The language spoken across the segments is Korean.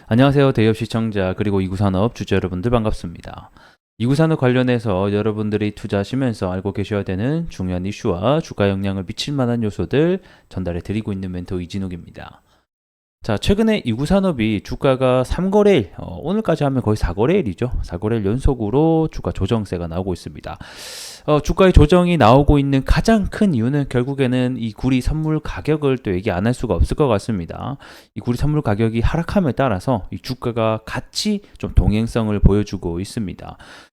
안녕하세요. 대기업 시청자 그리고 이구산업 주주 여러분들 반갑습니다. 이구산업 관련해서 여러분들이 투자하시면서 알고 계셔야 되는 중요한 이슈와 주가 영향을 미칠 만한 요소들 전달해 드리고 있는 멘토 이진욱입니다. 자, 최근에 이구산업이 주가가 3거래일, 오늘까지 하면 거의 4거래일이죠. 4거래일 연속으로 주가 조정세가 나오고 있습니다. 주가의 조정이 나오고 있는 가장 큰 이유는 결국에는 이 구리 선물 가격을 또 얘기 안 할 수가 없을 것 같습니다. 이 구리 선물 가격이 하락함에 따라서 이 주가가 같이 좀 동행성을 보여주고 있습니다.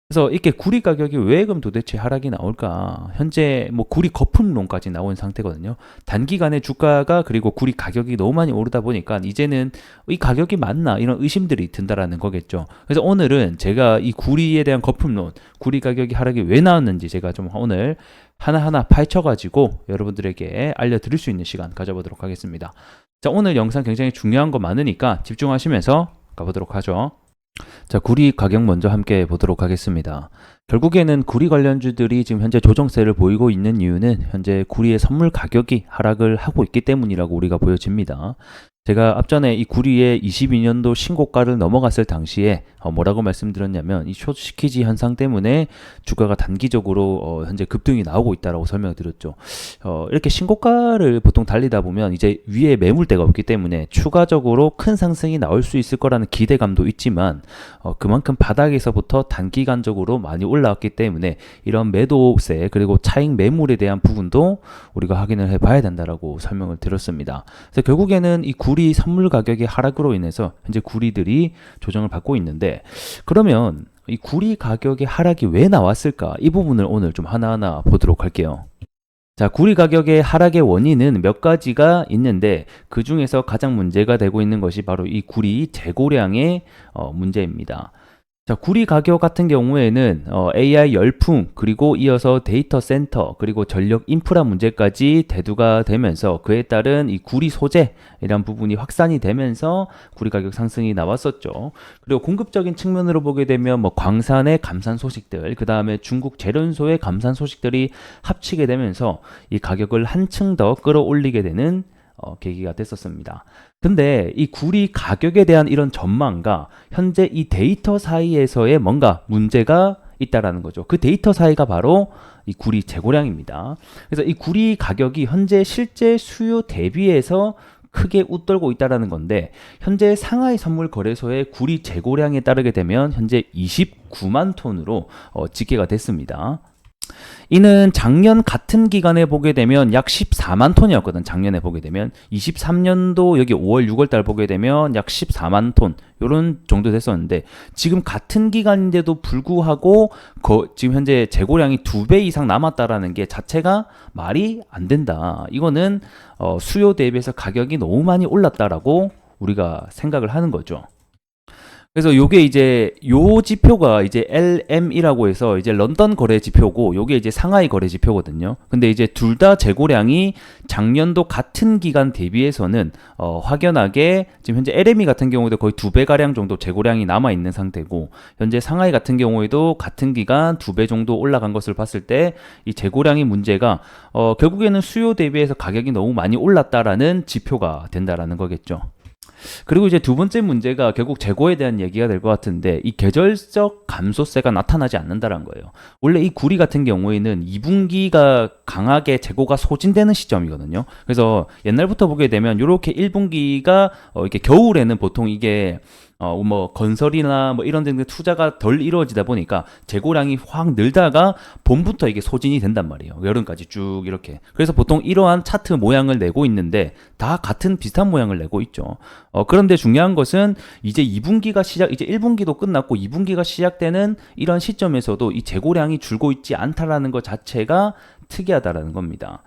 그래서 이렇게 구리 가격이 왜 그럼 도대체 하락이 나올까? 현재 뭐 구리 거품론까지 나온 상태거든요. 단기간에 주가가 그리고 구리 가격이 너무 많이 오르다 보니까 이제는 이 가격이 맞나 이런 의심들이 든다라는 거겠죠. 그래서 오늘은 제가 이 구리에 대한 거품론, 구리 가격이 하락이 왜 나왔는지 제가 좀 오늘 하나하나 파헤쳐가지고 여러분들에게 알려드릴 수 있는 시간 가져보도록 하겠습니다. 자, 오늘 영상 굉장히 중요한 거 많으니까 집중하시면서 가보도록 하죠. 자, 구리 가격 먼저 함께 보도록 하겠습니다. 결국에는 구리 관련주들이 지금 현재 조정세를 보이고 있는 이유는 현재 구리의 선물 가격이 하락을 하고 있기 때문이라고 우리가 보여집니다. 제가 앞전에 이 구리의 22년도 신고가를 넘어갔을 당시에 뭐라고 말씀드렸냐면 이 숏시키지 현상 때문에 주가가 단기적으로 현재 급등이 나오고 있다라고 설명을 드렸죠. 이렇게 신고가를 보통 달리다 보면 이제 위에 매물대가 없기 때문에 추가적으로 큰 상승이 나올 수 있을 거라는 기대감도 있지만 그만큼 바닥에서부터 단기간적으로 많이 올라왔기 때문에 이런 매도세 그리고 차익 매물에 대한 부분도 우리가 확인을 해봐야 된다라고 설명을 드렸습니다. 그래서 결국에는 이 구리 선물 가격의 하락으로 인해서 현재 구리들이 조정을 받고 있는데, 그러면 이 구리 가격의 하락이 왜 나왔을까? 이 부분을 오늘 좀 하나하나 보도록 할게요. 자, 구리 가격의 하락의 원인은 몇 가지가 있는데 그 중에서 가장 문제가 되고 있는 것이 바로 이 구리 재고량의 문제입니다. 자, 구리 가격 같은 경우에는 AI 열풍 그리고 이어서 데이터 센터 그리고 전력 인프라 문제까지 대두가 되면서 그에 따른 이 구리 소재이란 부분이 확산이 되면서 구리 가격 상승이 나왔었죠. 그리고 공급적인 측면으로 보게 되면 뭐 광산의 감산 소식들, 그 다음에 중국 제련소의 감산 소식들이 합치게 되면서 이 가격을 한층 더 끌어올리게 되는 계기가 됐었습니다. 근데 이 구리 가격에 대한 이런 전망과 현재 이 데이터 사이에서의 뭔가 문제가 있다라는 거죠. 그 데이터 사이가 바로 이 구리 재고량입니다. 그래서 이 구리 가격이 현재 실제 수요 대비해서 크게 웃돌고 있다라는 건데, 현재 상하이 선물 거래소의 구리 재고량에 따르게 되면 현재 29만 톤으로 집계가 됐습니다. 이는 작년 같은 기간에 보게 되면 약 14만 톤이었거든. 작년에 보게 되면 23년도 여기 5월 6월 달 보게 되면 약 14만 톤 요런 정도 됐었는데, 지금 같은 기간인데도 불구하고 지금 현재 재고량이 2배 이상 남았다라는 게 자체가 말이 안 된다. 이거는 수요 대비해서 가격이 너무 많이 올랐다라고 우리가 생각을 하는 거죠. 그래서 요게 이제 요 지표가 이제 LM이라고 해서 이제 런던 거래 지표고, 요게 이제 상하이 거래 지표거든요. 근데 이제 둘 다 재고량이 작년도 같은 기간 대비해서는 확연하게 지금 현재 LME 같은 경우도 거의 2배 가량 정도 재고량이 남아 있는 상태고, 현재 상하이 같은 경우에도 같은 기간 2배 정도 올라간 것을 봤을 때 이 재고량의 문제가 결국에는 수요 대비해서 가격이 너무 많이 올랐다라는 지표가 된다라는 거겠죠. 그리고 이제 두 번째 문제가 결국 재고에 대한 얘기가 될 것 같은데, 이 계절적 감소세가 나타나지 않는다는 거예요. 원래 이 구리 같은 경우에는 2분기가 강하게 재고가 소진되는 시점이거든요. 그래서 옛날부터 보게 되면 이렇게 1분기가 이렇게 겨울에는 보통 이게 뭐 건설이나 뭐 이런 데 투자가 덜 이루어지다 보니까 재고량이 확 늘다가 봄부터 이게 소진이 된단 말이에요. 여름까지 쭉 이렇게. 그래서 보통 이러한 차트 모양을 내고 있는데 다 같은 비슷한 모양을 내고 있죠. 그런데 중요한 것은 이제 2분기가 이제 1분기도 끝났고 2분기가 시작되는 이런 시점에서도 이 재고량이 줄고 있지 않다라는 것 자체가 특이하다라는 겁니다.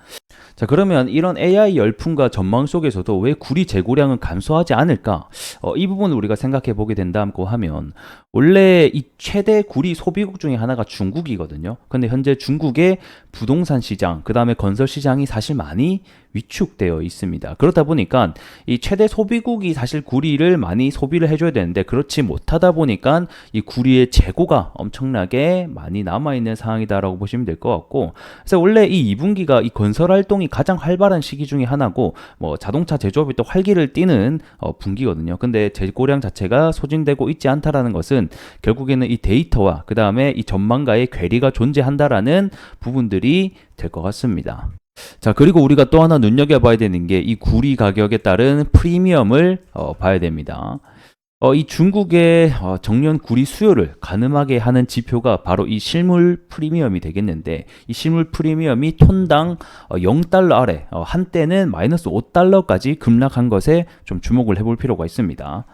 자, 그러면 이런 AI 열풍과 전망 속에서도 왜 구리 재고량은 감소하지 않을까? 이 부분을 우리가 생각해 보게 된다고 하면, 원래 이 최대 구리 소비국 중에 하나가 중국이거든요. 근데 현재 중국의 부동산 시장, 그 다음에 건설 시장이 사실 많이 위축되어 있습니다. 그러다 보니까 이 최대 소비국이 사실 구리를 많이 소비를 해줘야 되는데 그렇지 못하다 보니까 이 구리의 재고가 엄청나게 많이 남아있는 상황이다라고 보시면 될 것 같고, 그래서 원래 이 2분기가 이 건설 활동이 가장 활발한 시기 중에 하나고 뭐 자동차 제조업이 또 활기를 띠는 분기거든요. 근데 재고량 자체가 소진되고 있지 않다라는 것은 결국에는 이 데이터와 그 다음에 이 전망가의 괴리가 존재한다라는 부분들이 될 것 같습니다. 자, 그리고 우리가 또 하나 눈여겨봐야 되는 게 이 구리 가격에 따른 프리미엄을 봐야 됩니다. 이 중국의 정년 구리 수요를 가늠하게 하는 지표가 바로 이 실물 프리미엄이 되겠는데, 이 실물 프리미엄이 톤당 0달러 아래, 한때는 마이너스 5달러까지 급락한 것에 좀 주목을 해볼 필요가 있습니다.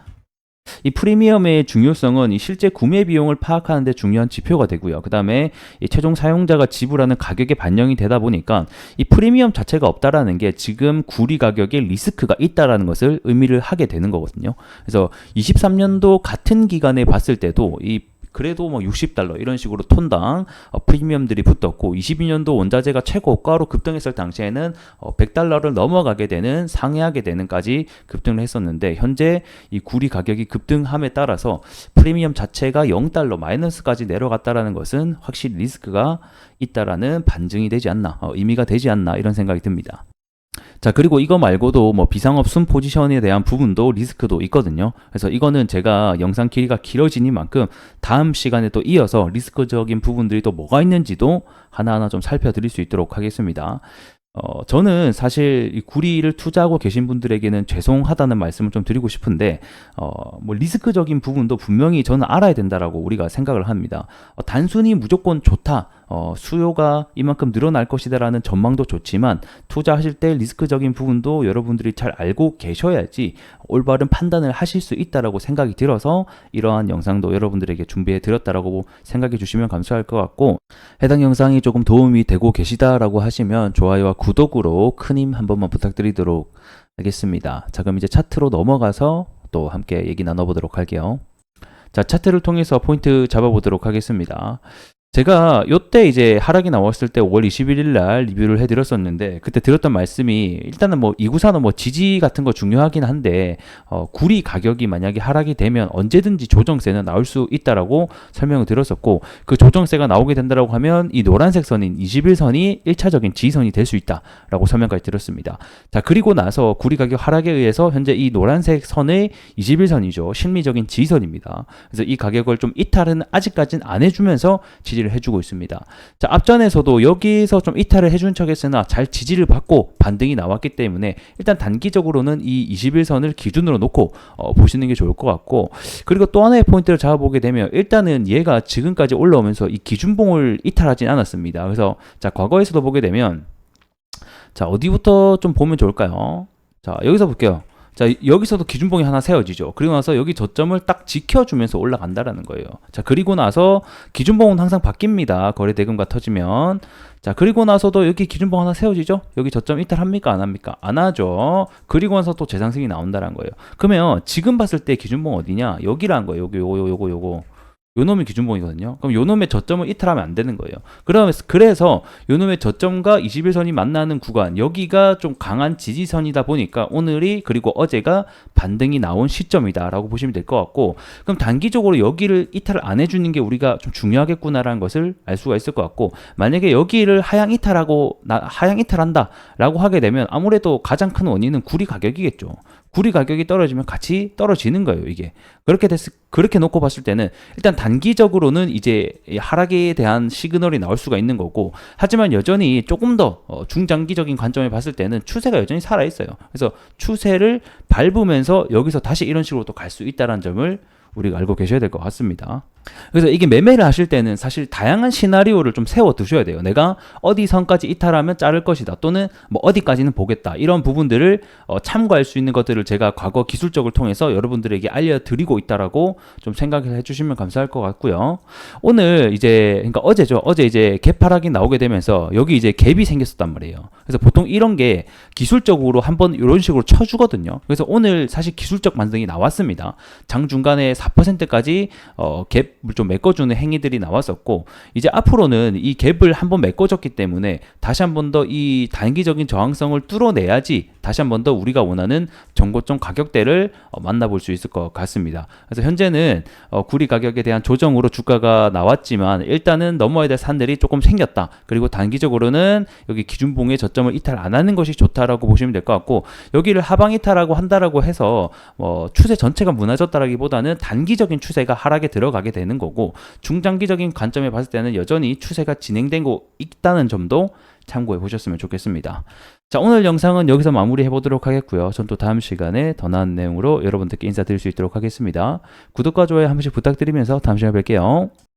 이 프리미엄의 중요성은 이 실제 구매 비용을 파악하는 데 중요한 지표가 되고요. 그 다음에 이 최종 사용자가 지불하는 가격에 반영이 되다 보니까 이 프리미엄 자체가 없다라는 게 지금 구리 가격에 리스크가 있다라는 것을 의미를 하게 되는 거거든요. 그래서 23년도 같은 기간에 봤을 때도 이 그래도 뭐 60달러 이런 식으로 톤당 프리미엄들이 붙었고, 22년도 원자재가 최고가로 급등했을 당시에는 100달러를 넘어가게 되는, 상회하게 되는까지 급등을 했었는데, 현재 이 구리 가격이 급등함에 따라서 프리미엄 자체가 0달러 마이너스까지 내려갔다라는 것은 확실히 리스크가 있다라는 반증이 되지 않나, 의미가 되지 않나, 이런 생각이 듭니다. 자, 그리고 이거 말고도 뭐 비상업 순 포지션에 대한 부분도 리스크도 있거든요. 그래서 이거는 제가 영상 길이가 길어지니만큼 다음 시간에 또 이어서 리스크적인 부분들이 또 뭐가 있는지도 하나하나 좀 살펴드릴 수 있도록 하겠습니다. 저는 사실 이 구리를 투자하고 계신 분들에게는 죄송하다는 말씀을 좀 드리고 싶은데, 뭐 리스크적인 부분도 분명히 저는 알아야 된다라고 우리가 생각을 합니다. 단순히 무조건 좋다, 수요가 이만큼 늘어날 것이다라는 전망도 좋지만, 투자하실 때 리스크적인 부분도 여러분들이 잘 알고 계셔야지 올바른 판단을 하실 수 있다라고 생각이 들어서 이러한 영상도 여러분들에게 준비해 드렸다라고 생각해 주시면 감사할 것 같고, 해당 영상이 조금 도움이 되고 계시다라고 하시면 좋아요와 구독으로 큰 힘 한 번만 부탁드리도록 하겠습니다. 자, 그럼 이제 차트로 넘어가서 또 함께 얘기 나눠보도록 할게요. 자, 차트를 통해서 포인트 잡아보도록 하겠습니다. 제가 요때 이제 하락이 나왔을 때 5월 21일 날 리뷰를 해드렸었는데, 그때 드렸던 말씀이 일단은 뭐 이구사는 뭐 지지 같은 거 중요하긴 한데, 구리 가격이 만약에 하락이 되면 언제든지 조정세는 나올 수 있다라고 설명을 드렸었고, 그 조정세가 나오게 된다라고 하면 이 노란색 선인 21선이 1차적인 지지선이 될 수 있다라고 설명까지 드렸습니다. 자, 그리고 나서 구리 가격 하락에 의해서 현재 이 노란색 선의 21선이죠. 심리적인 지지선입니다. 그래서 이 가격을 좀 이탈은 아직까지는 안 해주면서 지지를 해주고 있습니다. 자, 앞전에서도 여기서 좀 이탈을 해준 척 했으나 잘 지지를 받고 반등이 나왔기 때문에 일단 단기적으로는 이 21선을 기준으로 놓고 보시는 게 좋을 것 같고, 그리고 또 하나의 포인트를 잡아보게 되면 일단은 얘가 지금까지 올라오면서 이 기준봉을 이탈하진 않았습니다. 그래서 자, 과거에서도 보게 되면, 자, 어디부터 좀 보면 좋을까요? 자, 여기서 볼게요. 자, 여기서도 기준봉이 하나 세워지죠. 그리고 나서 여기 저점을 딱 지켜주면서 올라간다라는 거예요. 자, 그리고 나서 기준봉은 항상 바뀝니다. 거래대금과 터지면. 자, 그리고 나서도 여기 기준봉 하나 세워지죠. 여기 저점 이탈합니까? 안 합니까? 안 하죠. 그리고 나서 또 재상승이 나온다는 거예요. 그러면 지금 봤을 때 기준봉 어디냐? 여기라는 거예요. 요거. 요 놈이 기준봉이거든요. 그럼 요 놈의 저점을 이탈하면 안 되는 거예요. 그래서 요 놈의 저점과 21선이 만나는 구간, 여기가 좀 강한 지지선이다 보니까 오늘이, 그리고 어제가 반등이 나온 시점이다라고 보시면 될 것 같고, 그럼 단기적으로 여기를 이탈을 안 해주는 게 우리가 좀 중요하겠구나라는 것을 알 수가 있을 것 같고, 만약에 여기를 하향 이탈한다라고 하게 되면 아무래도 가장 큰 원인은 구리 가격이겠죠. 구리 가격이 떨어지면 같이 떨어지는 거예요, 이게. 그렇게 놓고 봤을 때는 일단 단기적으로는 이제 하락에 대한 시그널이 나올 수가 있는 거고, 하지만 여전히 조금 더 중장기적인 관점에 봤을 때는 추세가 여전히 살아있어요. 그래서 추세를 밟으면서 여기서 다시 이런 식으로 또 갈 수 있다는 점을 우리가 알고 계셔야 될 것 같습니다. 그래서 이게 매매를 하실 때는 사실 다양한 시나리오를 좀 세워 두셔야 돼요. 내가 어디 선까지 이탈하면 자를 것이다, 또는 뭐 어디까지는 보겠다, 이런 부분들을 참고할 수 있는 것들을 제가 과거 기술적을 통해서 여러분들에게 알려드리고 있다라고 좀 생각을 해주시면 감사할 것 같고요. 오늘 이제, 그러니까 어제죠. 어제 이제 갭 하락이 나오게 되면서 여기 이제 갭이 생겼었단 말이에요. 그래서 보통 이런 게 기술적으로 한번 이런 식으로 쳐주거든요. 그래서 오늘 사실 기술적 반등이 나왔습니다. 장 중간에 4%까지 갭 좀 메꿔주는 행위들이 나왔었고, 이제 앞으로는 이 갭을 한번 메꿔줬기 때문에 다시 한 번 더 이 단기적인 저항성을 뚫어내야지 다시 한 번 더 우리가 원하는 전고점 가격대를 만나볼 수 있을 것 같습니다. 그래서 현재는 구리 가격에 대한 조정으로 주가가 나왔지만 일단은 넘어야 될 산들이 조금 생겼다. 그리고 단기적으로는 여기 기준봉의 저점을 이탈 안 하는 것이 좋다라고 보시면 될 것 같고, 여기를 하방 이탈하고 한다라고 해서 추세 전체가 무너졌다라기보다는 단기적인 추세가 하락에 들어가게 되는 거고, 중장기적인 관점에 봤을 때는 여전히 추세가 진행되고 있다는 점도 참고해 보셨으면 좋겠습니다. 자, 오늘 영상은 여기서 마무리해 보도록 하겠고요. 전 또 다음 시간에 더 나은 내용으로 여러분들께 인사드릴 수 있도록 하겠습니다. 구독과 좋아요 한 번씩 부탁드리면서 다음 시간에 뵐게요.